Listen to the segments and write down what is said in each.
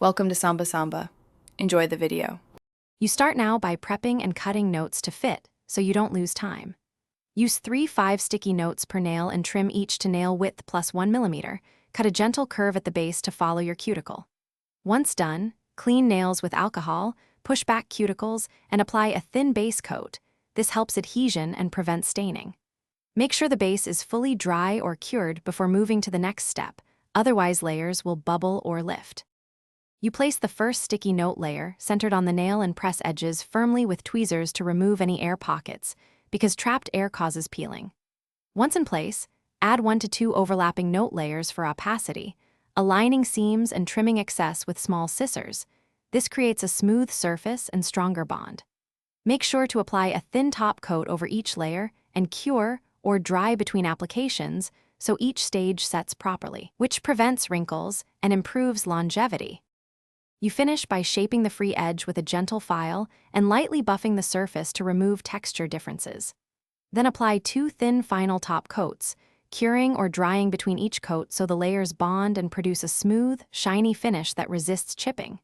Welcome to Samba Samba. Enjoy the video. You start now by prepping and cutting notes to fit, so you don't lose time. Use 3 5 sticky notes per nail and trim each to nail width plus 1 millimeter. Cut a gentle curve at the base to follow your cuticle. Once done, clean nails with alcohol, push back cuticles, and apply a thin base coat. This helps adhesion and prevents staining. Make sure the base is fully dry or cured before moving to the next step, otherwise layers will bubble or lift. You place the first sticky note layer centered on the nail and press edges firmly with tweezers to remove any air pockets, because trapped air causes peeling. Once in place, add 1 to 2 overlapping note layers for opacity, aligning seams and trimming excess with small scissors. This creates a smooth surface and stronger bond. Make sure to apply a thin top coat over each layer and cure or dry between applications so each stage sets properly, which prevents wrinkles and improves longevity. You finish by shaping the free edge with a gentle file and lightly buffing the surface to remove texture differences. Then apply 2 thin final top coats, curing or drying between each coat so the layers bond and produce a smooth, shiny finish that resists chipping.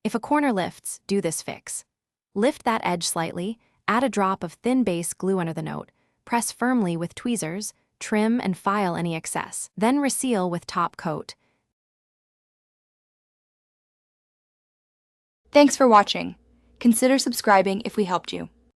If a corner lifts, do this fix. Lift that edge slightly, add a drop of thin base glue under the note, press firmly with tweezers, trim and file any excess. Then reseal with top coat. Thanks for watching. Consider subscribing if we helped you.